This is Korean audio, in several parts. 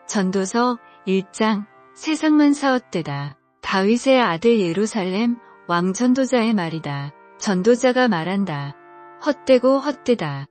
전도서 1장 세상만 사헛되다. 다윗의 아들 예루살렘 왕 전도자의 말이다. 전도자가 말한다. 헛되고 헛되다.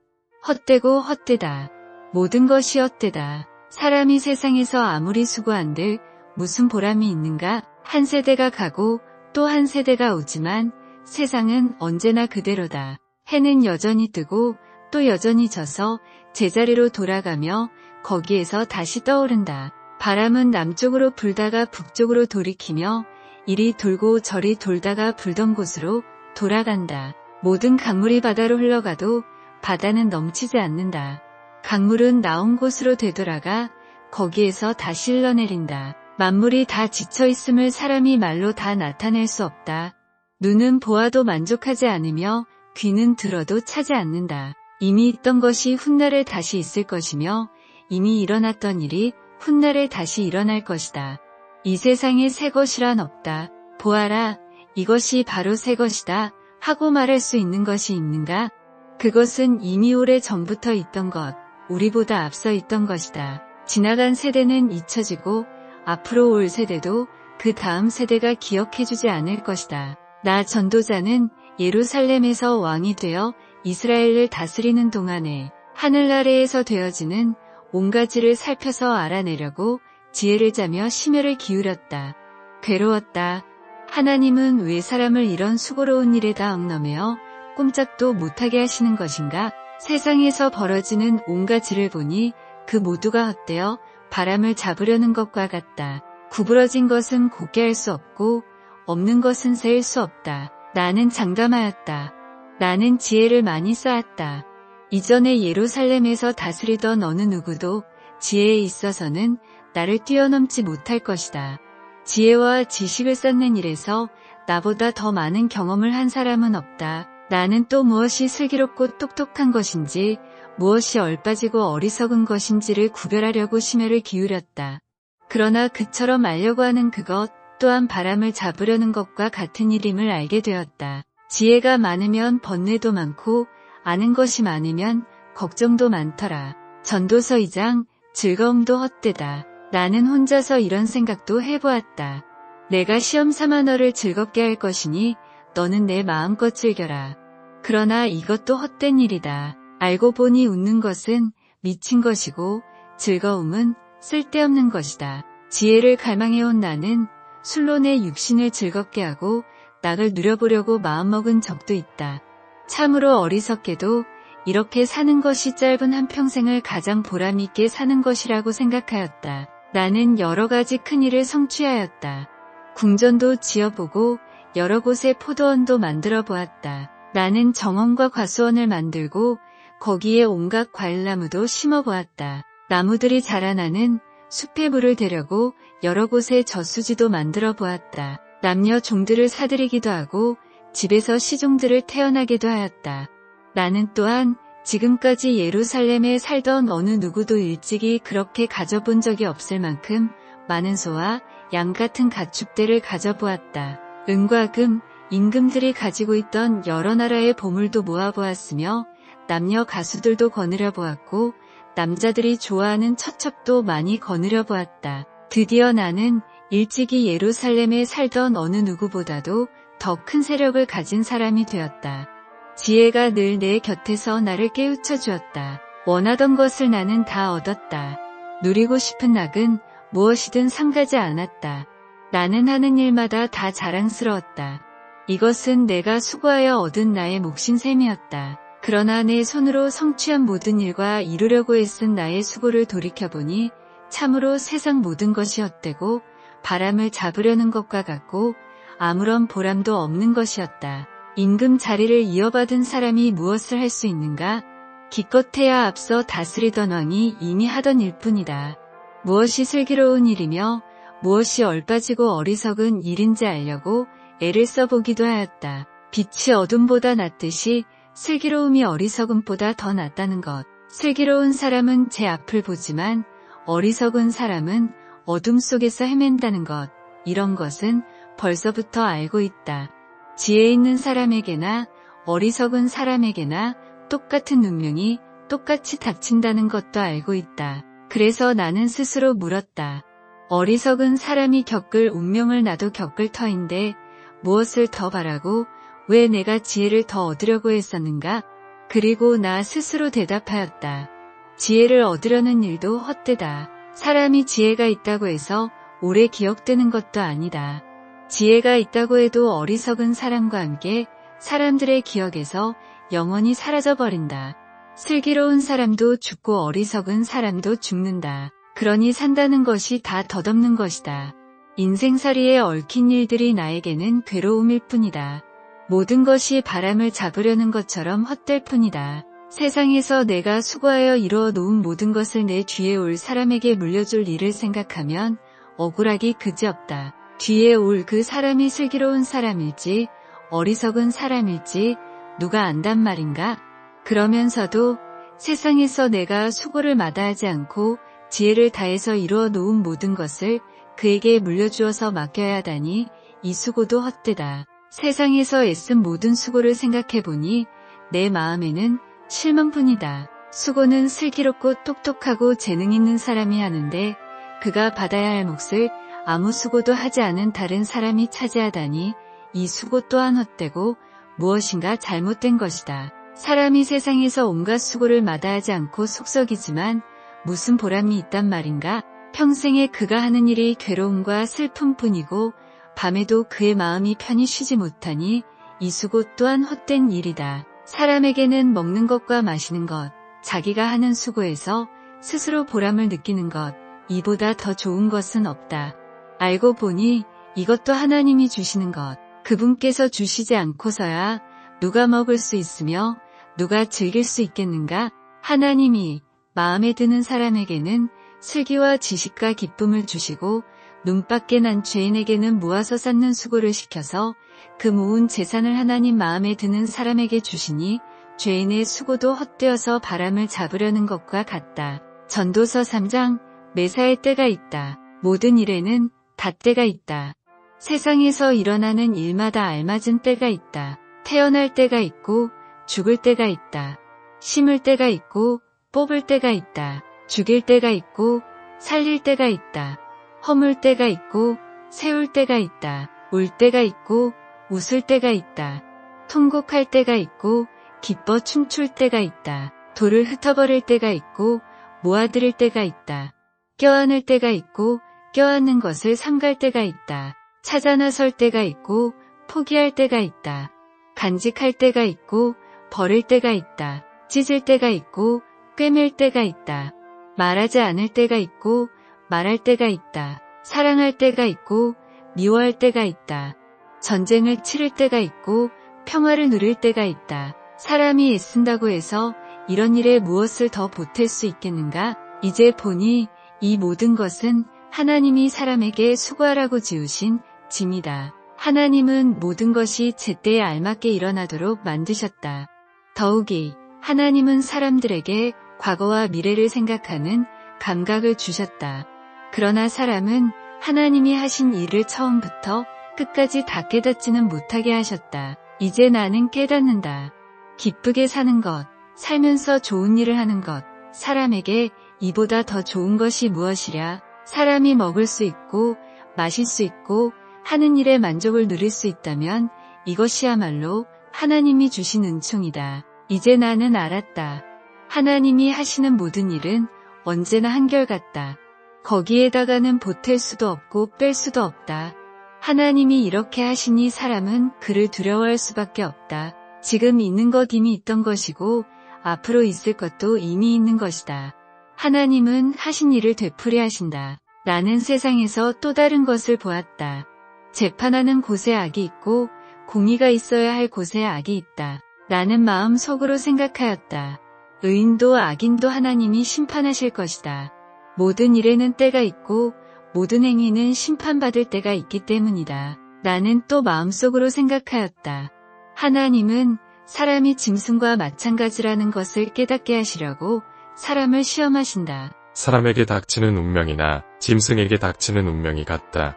헛되고 헛되다. 모든 것이 헛되다. 사람이 세상에서 아무리 수고한들 무슨 보람이 있는가? 한 세대가 가고 또 한 세대가 오지만 세상은 언제나 그대로다. 해는 여전히 뜨고 또 여전히 져서 제자리로 돌아가며 거기에서 다시 떠오른다. 바람은 남쪽으로 불다가 북쪽으로 돌이키며 이리 돌고 저리 돌다가 불던 곳으로 돌아간다. 모든 강물이 바다로 흘러가도 바다는 넘치지 않는다. 강물은 나온 곳으로 되돌아가 거기에서 다시 흘러내린다. 만물이 다 지쳐있음을 사람이 말로 다 나타낼 수 없다. 눈은 보아도 만족하지 않으며 귀는 들어도 차지 않는다. 이미 있던 것이 훗날에 다시 있을 것이며 이미 일어났던 일이 훗날에 다시 일어날 것이다. 이 세상에 새 것이란 없다. 보아라, 이것이 바로 새 것이다 하고 말할 수 있는 것이 있는가? 그것은 이미 오래 전부터 있던 것, 우리보다 앞서 있던 것이다. 지나간 세대는 잊혀지고 앞으로 올 세대도 그 다음 세대가 기억해주지 않을 것이다. 나 전도자는 예루살렘에서 왕이 되어 이스라엘을 다스리는 동안에 하늘 아래에서 되어지는 온갖 일을 살펴서 알아내려고 지혜를 짜며 심혈을 기울였다. 괴로웠다. 하나님은 왜 사람을 이런 수고로운 일에다 얽넣으며 꼼짝도 못하게 하시는 것인가? 세상에서 벌어지는 온갖 일을 보니 그 모두가 헛되어 바람을 잡으려는 것과 같다. 구부러진 것은 곱게 할 수 없고 없는 것은 세일 수 없다. 나는 장담하였다. 나는 지혜를 많이 쌓았다. 이전에 예루살렘에서 다스리던 어느 누구도 지혜에 있어서는 나를 뛰어넘지 못할 것이다. 지혜와 지식을 쌓는 일에서 나보다 더 많은 경험을 한 사람은 없다. 나는 또 무엇이 슬기롭고 똑똑한 것인지 무엇이 얼빠지고 어리석은 것인지를 구별하려고 심혈을 기울였다. 그러나 그처럼 알려고 하는 그것 또한 바람을 잡으려는 것과 같은 일임을 알게 되었다. 지혜가 많으면 번뇌도 많고 아는 것이 많으면 걱정도 많더라. 전도서 2장 즐거움도 헛되다. 나는 혼자서 이런 생각도 해보았다. 내가 시험 삼아 너를 즐겁게 할 것이니 너는 내 마음껏 즐겨라. 그러나 이것도 헛된 일이다. 알고 보니 웃는 것은 미친 것이고 즐거움은 쓸데없는 것이다. 지혜를 갈망해온 나는 술로 내 육신을 즐겁게 하고 낙을 누려보려고 마음먹은 적도 있다. 참으로 어리석게도 이렇게 사는 것이 짧은 한평생을 가장 보람있게 사는 것이라고 생각하였다. 나는 여러 가지 큰 일을 성취하였다. 궁전도 지어보고 여러 곳에 포도원도 만들어 보았다. 나는 정원과 과수원을 만들고 거기에 온갖 과일나무도 심어보았다. 나무들이 자라나는 숲에 물을 대려고 여러 곳에 저수지도 만들어 보았다. 남녀 종들을 사들이기도 하고 집에서 시종들을 태어나게도 하였다. 나는 또한 지금까지 예루살렘에 살던 어느 누구도 일찍이 그렇게 가져본 적이 없을 만큼 많은 소와 양 같은 가축대를 가져보았다. 은과 금, 임금들이 가지고 있던 여러 나라의 보물도 모아보았으며 남녀 가수들도 거느려 보았고 남자들이 좋아하는 처첩도 많이 거느려 보았다. 드디어 나는 일찍이 예루살렘에 살던 어느 누구보다도 더 큰 세력을 가진 사람이 되었다. 지혜가 늘 내 곁에서 나를 깨우쳐 주었다. 원하던 것을 나는 다 얻었다. 누리고 싶은 낙은 무엇이든 상가지 않았다. 나는 하는 일마다 다 자랑스러웠다. 이것은 내가 수고하여 얻은 나의 몫인 셈이었다. 그러나 내 손으로 성취한 모든 일과 이루려고 애쓴 나의 수고를 돌이켜보니 참으로 세상 모든 것이 헛되고 바람을 잡으려는 것과 같고 아무런 보람도 없는 것이었다. 임금 자리를 이어받은 사람이 무엇을 할 수 있는가? 기껏해야 앞서 다스리던 왕이 이미 하던 일뿐이다. 무엇이 슬기로운 일이며 무엇이 얼빠지고 어리석은 일인지 알려고 애를 써보기도 하였다. 빛이 어둠보다 낫듯이 슬기로움이 어리석음보다 더 낫다는 것. 슬기로운 사람은 제 앞을 보지만 어리석은 사람은 어둠 속에서 헤맨다는 것. 이런 것은 벌써부터 알고 있다. 지혜 있는 사람에게나 어리석은 사람에게나 똑같은 운명이 똑같이 닥친다는 것도 알고 있다. 그래서 나는 스스로 물었다. 어리석은 사람이 겪을 운명을 나도 겪을 터인데 무엇을 더 바라고 왜 내가 지혜를 더 얻으려고 했었는가? 그리고 나 스스로 대답하였다. 지혜를 얻으려는 일도 헛되다. 사람이 지혜가 있다고 해서 오래 기억되는 것도 아니다. 지혜가 있다고 해도 어리석은 사람과 함께 사람들의 기억에서 영원히 사라져버린다. 슬기로운 사람도 죽고 어리석은 사람도 죽는다. 그러니 산다는 것이 다 덧없는 것이다. 인생살이에 얽힌 일들이 나에게는 괴로움일 뿐이다. 모든 것이 바람을 잡으려는 것처럼 헛될 뿐이다. 세상에서 내가 수고하여 이루어 놓은 모든 것을 내 뒤에 올 사람에게 물려줄 일을 생각하면 억울하기 그지없다. 뒤에 올 그 사람이 슬기로운 사람일지 어리석은 사람일지 누가 안단 말인가? 그러면서도 세상에서 내가 수고를 마다하지 않고 지혜를 다해서 이루어 놓은 모든 것을 그에게 물려주어서 맡겨야 하다니 이 수고도 헛되다. 세상에서 애쓴 모든 수고를 생각해보니 내 마음에는 실망뿐이다. 수고는 슬기롭고 똑똑하고 재능 있는 사람이 하는데 그가 받아야 할 몫을 아무 수고도 하지 않은 다른 사람이 차지하다니 이 수고 또한 헛되고 무엇인가 잘못된 것이다. 사람이 세상에서 온갖 수고를 마다하지 않고 속썩이지만 무슨 보람이 있단 말인가? 평생에 그가 하는 일이 괴로움과 슬픔뿐이고 밤에도 그의 마음이 편히 쉬지 못하니 이 수고 또한 헛된 일이다. 사람에게는 먹는 것과 마시는 것, 자기가 하는 수고에서 스스로 보람을 느끼는 것, 이보다 더 좋은 것은 없다. 알고 보니 이것도 하나님이 주시는 것, 그분께서 주시지 않고서야 누가 먹을 수 있으며 누가 즐길 수 있겠는가? 하나님이 마음에 드는 사람에게는 슬기와 지식과 기쁨을 주시고 눈밖에 난 죄인에게는 모아서 쌓는 수고를 시켜서 그 모은 재산을 하나님 마음에 드는 사람에게 주시니 죄인의 수고도 헛되어서 바람을 잡으려는 것과 같다. 전도서 3장 매사에 때가 있다. 모든 일에는 다 때가 있다. 세상에서 일어나는 일마다 알맞은 때가 있다. 태어날 때가 있고 죽을 때가 있다. 심을 때가 있고 뽑을 때가 있다. 죽일 때가 있고 살릴 때가 있다. 허물 때가 있고 세울 때가 있다. 울 때가 있고 웃을 때가 있다. 통곡할 때가 있고 기뻐 춤출 때가 있다. 돌을 흩어버릴 때가 있고 모아들일 때가 있다. 껴안을 때가 있고 껴안는 것을 삼갈 때가 있다. 찾아 나설 때가 있고 포기할 때가 있다. 간직할 때가 있고 버릴 때가 있다. 찢을 때가 있고 꿰맬 때가 있다. 말하지 않을 때가 있고 말할 때가 있다. 사랑할 때가 있고 미워할 때가 있다. 전쟁을 치를 때가 있고 평화를 누릴 때가 있다. 사람이 애쓴다고 해서 이런 일에 무엇을 더 보탤 수 있겠는가? 이제 보니 이 모든 것은 하나님이 사람에게 수고하라고 지으신 짐이다. 하나님은 모든 것이 제때에 알맞게 일어나도록 만드셨다. 더욱이 하나님은 사람들에게 과거와 미래를 생각하는 감각을 주셨다. 그러나 사람은 하나님이 하신 일을 처음부터 끝까지 다 깨닫지는 못하게 하셨다. 이제 나는 깨닫는다. 기쁘게 사는 것, 살면서 좋은 일을 하는 것, 사람에게 이보다 더 좋은 것이 무엇이랴. 사람이 먹을 수 있고 마실 수 있고 하는 일에 만족을 누릴 수 있다면 이것이야말로 하나님이 주신 은총이다. 이제 나는 알았다. 하나님이 하시는 모든 일은 언제나 한결같다. 거기에다가는 보탤 수도 없고 뺄 수도 없다. 하나님이 이렇게 하시니 사람은 그를 두려워할 수밖에 없다. 지금 있는 것 이미 있던 것이고 앞으로 있을 것도 이미 있는 것이다. 하나님은 하신 일을 되풀이 하신다. 나는 세상에서 또 다른 것을 보았다. 재판하는 곳에 악이 있고 공의가 있어야 할 곳에 악이 있다. 나는 마음속으로 생각하였다. 의인도 악인도 하나님이 심판하실 것이다. 모든 일에는 때가 있고 모든 행위는 심판받을 때가 있기 때문이다. 나는 또 마음속으로 생각하였다. 하나님은 사람이 짐승과 마찬가지라는 것을 깨닫게 하시려고 사람을 시험하신다. 사람에게 닥치는 운명이나 짐승에게 닥치는 운명이 같다.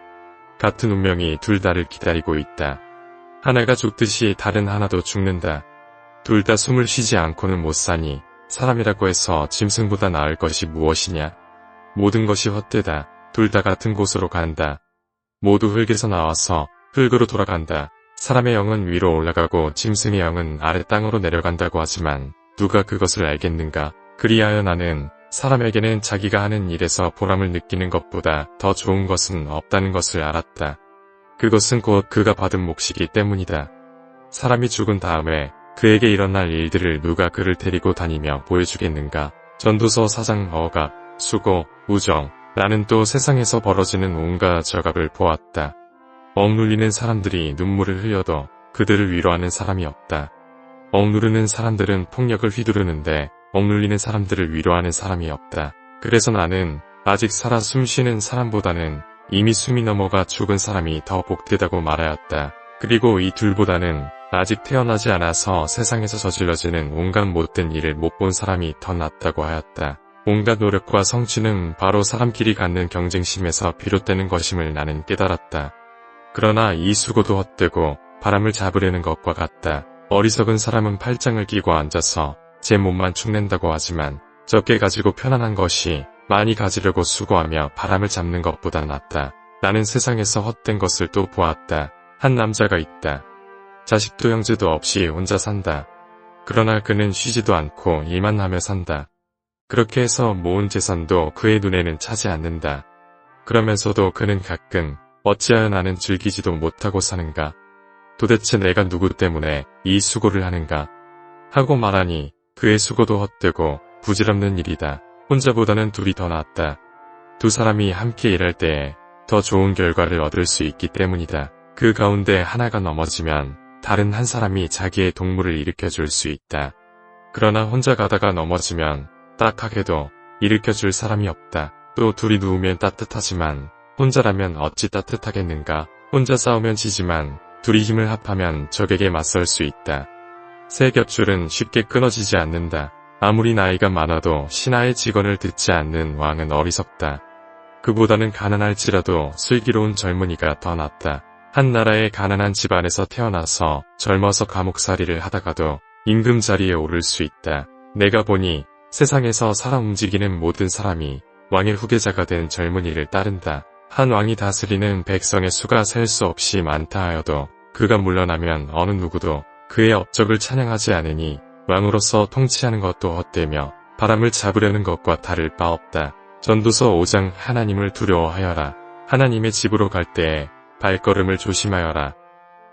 같은 운명이 둘 다를 기다리고 있다. 하나가 죽듯이 다른 하나도 죽는다. 둘 다 숨을 쉬지 않고는 못 사니 사람이라고 해서 짐승보다 나을 것이 무엇이냐? 모든 것이 헛되다. 둘 다 같은 곳으로 간다. 모두 흙에서 나와서 흙으로 돌아간다. 사람의 영은 위로 올라가고 짐승의 영은 아래 땅으로 내려간다고 하지만 누가 그것을 알겠는가? 그리하여 나는 사람에게는 자기가 하는 일에서 보람을 느끼는 것보다 더 좋은 것은 없다는 것을 알았다. 그것은 곧 그가 받은 몫이기 때문이다. 사람이 죽은 다음에 그에게 일어날 일들을 누가 그를 데리고 다니며 보여주겠는가? 전도서 4장 억압, 수고, 우정. 나는 또 세상에서 벌어지는 온갖 저갑을 보았다. 억눌리는 사람들이 눈물을 흘려도 그들을 위로하는 사람이 없다. 억누르는 사람들은 폭력을 휘두르는데 억눌리는 사람들을 위로하는 사람이 없다. 그래서 나는 아직 살아 숨쉬는 사람보다는 이미 숨이 넘어가 죽은 사람이 더 복되다고 말하였다. 그리고 이 둘보다는 아직 태어나지 않아서 세상에서 저질러지는 온갖 못된 일을 못 본 사람이 더 낫다고 하였다. 온갖 노력과 성취는 바로 사람끼리 갖는 경쟁심에서 비롯되는 것임을 나는 깨달았다. 그러나 이 수고도 헛되고 바람을 잡으려는 것과 같다. 어리석은 사람은 팔짱을 끼고 앉아서 제 몸만 축낸다고 하지만 적게 가지고 편안한 것이 많이 가지려고 수고하며 바람을 잡는 것보다 낫다. 나는 세상에서 헛된 것을 또 보았다. 한 남자가 있다. 자식도 형제도 없이 혼자 산다. 그러나 그는 쉬지도 않고 일만 하며 산다. 그렇게 해서 모은 재산도 그의 눈에는 차지 않는다. 그러면서도 그는 가끔 어찌하여 나는 즐기지도 못하고 사는가? 도대체 내가 누구 때문에 이 수고를 하는가? 하고 말하니 그의 수고도 헛되고 부질없는 일이다. 혼자보다는 둘이 더 낫다. 두 사람이 함께 일할 때에 더 좋은 결과를 얻을 수 있기 때문이다. 그 가운데 하나가 넘어지면 다른 한 사람이 자기의 동물을 일으켜줄 수 있다. 그러나 혼자 가다가 넘어지면 딱하게도 일으켜줄 사람이 없다. 또 둘이 누우면 따뜻하지만 혼자라면 어찌 따뜻하겠는가? 혼자 싸우면 지지만 둘이 힘을 합하면 적에게 맞설 수 있다. 새 겹줄은 쉽게 끊어지지 않는다. 아무리 나이가 많아도 신하의 직언을 듣지 않는 왕은 어리석다. 그보다는 가난할지라도 슬기로운 젊은이가 더 낫다. 한 나라의 가난한 집안에서 태어나서 젊어서 감옥살이를 하다가도 임금 자리에 오를 수 있다. 내가 보니 세상에서 살아 움직이는 모든 사람이 왕의 후계자가 된 젊은이를 따른다. 한 왕이 다스리는 백성의 수가 셀 수 없이 많다 하여도 그가 물러나면 어느 누구도 그의 업적을 찬양하지 않으니 왕으로서 통치하는 것도 헛되며 바람을 잡으려는 것과 다를 바 없다. 전도서 5장 하나님을 두려워하여라. 하나님의 집으로 갈 때에 발걸음을 조심하여라.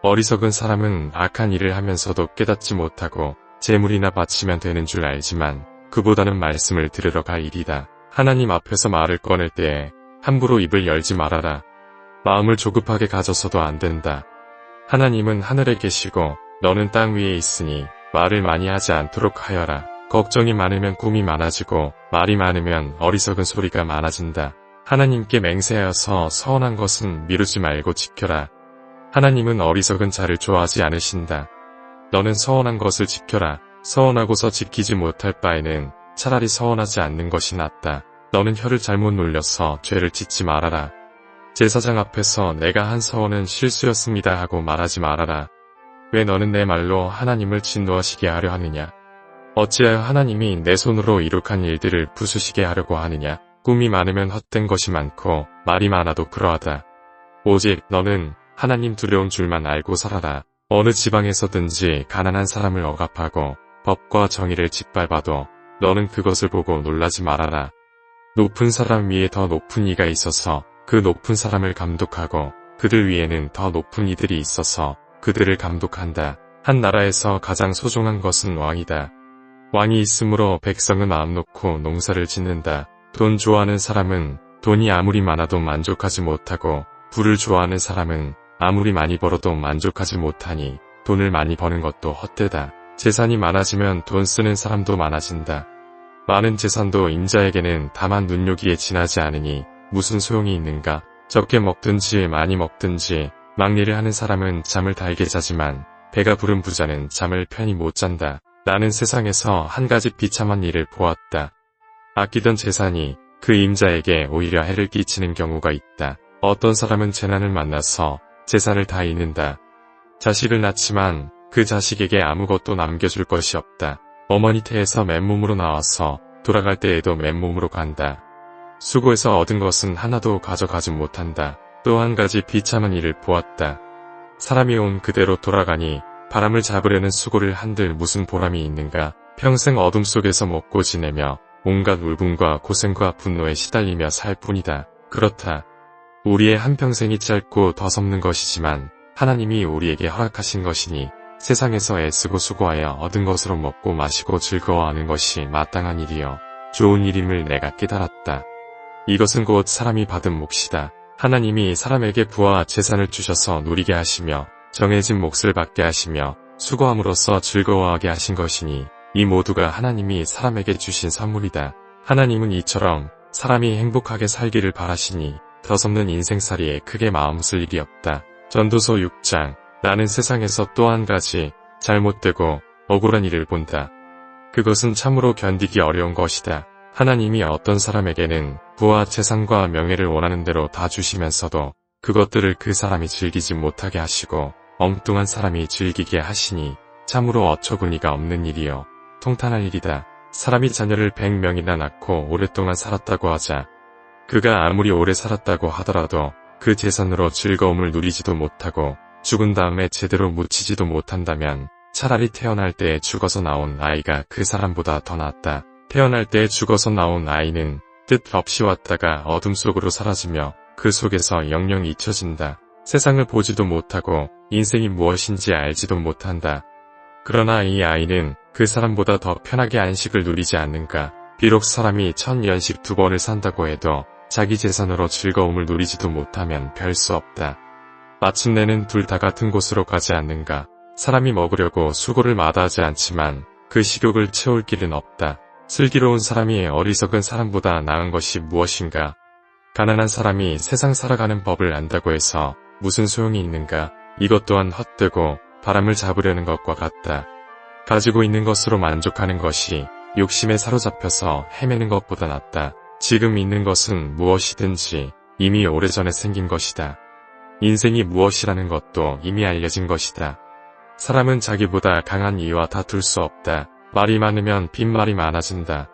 어리석은 사람은 악한 일을 하면서도 깨닫지 못하고 재물이나 바치면 되는 줄 알지만 그보다는 말씀을 들으러 갈 일이다. 하나님 앞에서 말을 꺼낼 때에 함부로 입을 열지 말아라. 마음을 조급하게 가져서도 안 된다. 하나님은 하늘에 계시고 너는 땅 위에 있으니 말을 많이 하지 않도록 하여라. 걱정이 많으면 꿈이 많아지고 말이 많으면 어리석은 소리가 많아진다. 하나님께 맹세하여서 서운한 것은 미루지 말고 지켜라. 하나님은 어리석은 자를 좋아하지 않으신다. 너는 서운한 것을 지켜라. 서운하고서 지키지 못할 바에는 차라리 서운하지 않는 것이 낫다. 너는 혀를 잘못 놀려서 죄를 짓지 말아라. 제사장 앞에서 내가 한 서원은 실수였습니다 하고 말하지 말아라. 왜 너는 내 말로 하나님을 진노하시게 하려 하느냐? 어찌하여 하나님이 내 손으로 이룩한 일들을 부수시게 하려고 하느냐? 꿈이 많으면 헛된 것이 많고 말이 많아도 그러하다. 오직 너는 하나님 두려운 줄만 알고 살아라. 어느 지방에서든지 가난한 사람을 억압하고 법과 정의를 짓밟아도 너는 그것을 보고 놀라지 말아라. 높은 사람 위에 더 높은 이가 있어서 그 높은 사람을 감독하고 그들 위에는 더 높은 이들이 있어서 그들을 감독한다. 한 나라에서 가장 소중한 것은 왕이다. 왕이 있으므로 백성은 마음 놓고 농사를 짓는다. 돈 좋아하는 사람은 돈이 아무리 많아도 만족하지 못하고 부를 좋아하는 사람은 아무리 많이 벌어도 만족하지 못하니 돈을 많이 버는 것도 헛되다. 재산이 많아지면 돈 쓰는 사람도 많아진다. 많은 재산도 임자에게는 다만 눈요기에 지나지 않으니 무슨 소용이 있는가? 적게 먹든지 많이 먹든지 막리를 하는 사람은 잠을 달게 자지만 배가 부른 부자는 잠을 편히 못 잔다. 나는 세상에서 한 가지 비참한 일을 보았다. 아끼던 재산이 그 임자에게 오히려 해를 끼치는 경우가 있다. 어떤 사람은 재난을 만나서 재산을 다 잃는다. 자식을 낳지만 그 자식에게 아무것도 남겨줄 것이 없다. 어머니 태에서 맨몸으로 나와서 돌아갈 때에도 맨몸으로 간다. 수고해서 얻은 것은 하나도 가져가지 못한다. 또 한 가지 비참한 일을 보았다. 사람이 온 그대로 돌아가니 바람을 잡으려는 수고를 한들 무슨 보람이 있는가. 평생 어둠 속에서 먹고 지내며 온갖 울분과 고생과 분노에 시달리며 살 뿐이다. 그렇다. 우리의 한평생이 짧고 더섭는 것이지만 하나님이 우리에게 허락하신 것이니 세상에서 애쓰고 수고하여 얻은 것으로 먹고 마시고 즐거워하는 것이 마땅한 일이요 좋은 일임을 내가 깨달았다. 이것은 곧 사람이 받은 몫이다. 하나님이 사람에게 부와 재산을 주셔서 누리게 하시며 정해진 몫을 받게 하시며 수고함으로써 즐거워하게 하신 것이니 이 모두가 하나님이 사람에게 주신 선물이다. 하나님은 이처럼 사람이 행복하게 살기를 바라시니 더섭는 인생살이에 크게 마음 쓸 일이 없다. 전도서 6장. 나는 세상에서 또 한 가지 잘못되고 억울한 일을 본다. 그것은 참으로 견디기 어려운 것이다. 하나님이 어떤 사람에게는 부와 재산과 명예를 원하는 대로 다 주시면서도 그것들을 그 사람이 즐기지 못하게 하시고 엉뚱한 사람이 즐기게 하시니 참으로 어처구니가 없는 일이요 통탄할 일이다. 사람이 자녀를 100명이나 낳고 오랫동안 살았다고 하자. 그가 아무리 오래 살았다고 하더라도 그 재산으로 즐거움을 누리지도 못하고 죽은 다음에 제대로 묻히지도 못한다면 차라리 태어날 때에 죽어서 나온 아이가 그 사람보다 더 낫다. 태어날 때에 죽어서 나온 아이는 뜻 없이 왔다가 어둠 속으로 사라지며 그 속에서 영영 잊혀진다. 세상을 보지도 못하고 인생이 무엇인지 알지도 못한다. 그러나 이 아이는 그 사람보다 더 편하게 안식을 누리지 않는가. 비록 사람이 1000년씩 2번을 산다고 해도 자기 재산으로 즐거움을 누리지도 못하면 별 수 없다. 마침내는 둘 다 같은 곳으로 가지 않는가. 사람이 먹으려고 수고를 마다하지 않지만 그 식욕을 채울 길은 없다. 슬기로운 사람이 어리석은 사람보다 나은 것이 무엇인가. 가난한 사람이 세상 살아가는 법을 안다고 해서 무슨 소용이 있는가. 이것 또한 헛되고 바람을 잡으려는 것과 같다. 가지고 있는 것으로 만족하는 것이 욕심에 사로잡혀서 헤매는 것보다 낫다. 지금 있는 것은 무엇이든지 이미 오래전에 생긴 것이다. 인생이 무엇이라는 것도 이미 알려진 것이다. 사람은 자기보다 강한 이와 다툴 수 없다. 말이 많으면 빈말이 많아진다.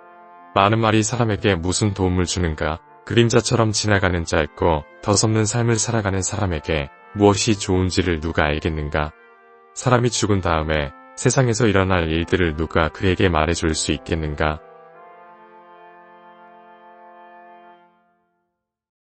많은 말이 사람에게 무슨 도움을 주는가. 그림자처럼 지나가는 짧고 더섭는 삶을 살아가는 사람에게 무엇이 좋은지를 누가 알겠는가. 사람이 죽은 다음에 세상에서 일어날 일들을 누가 그에게 말해줄 수 있겠는가.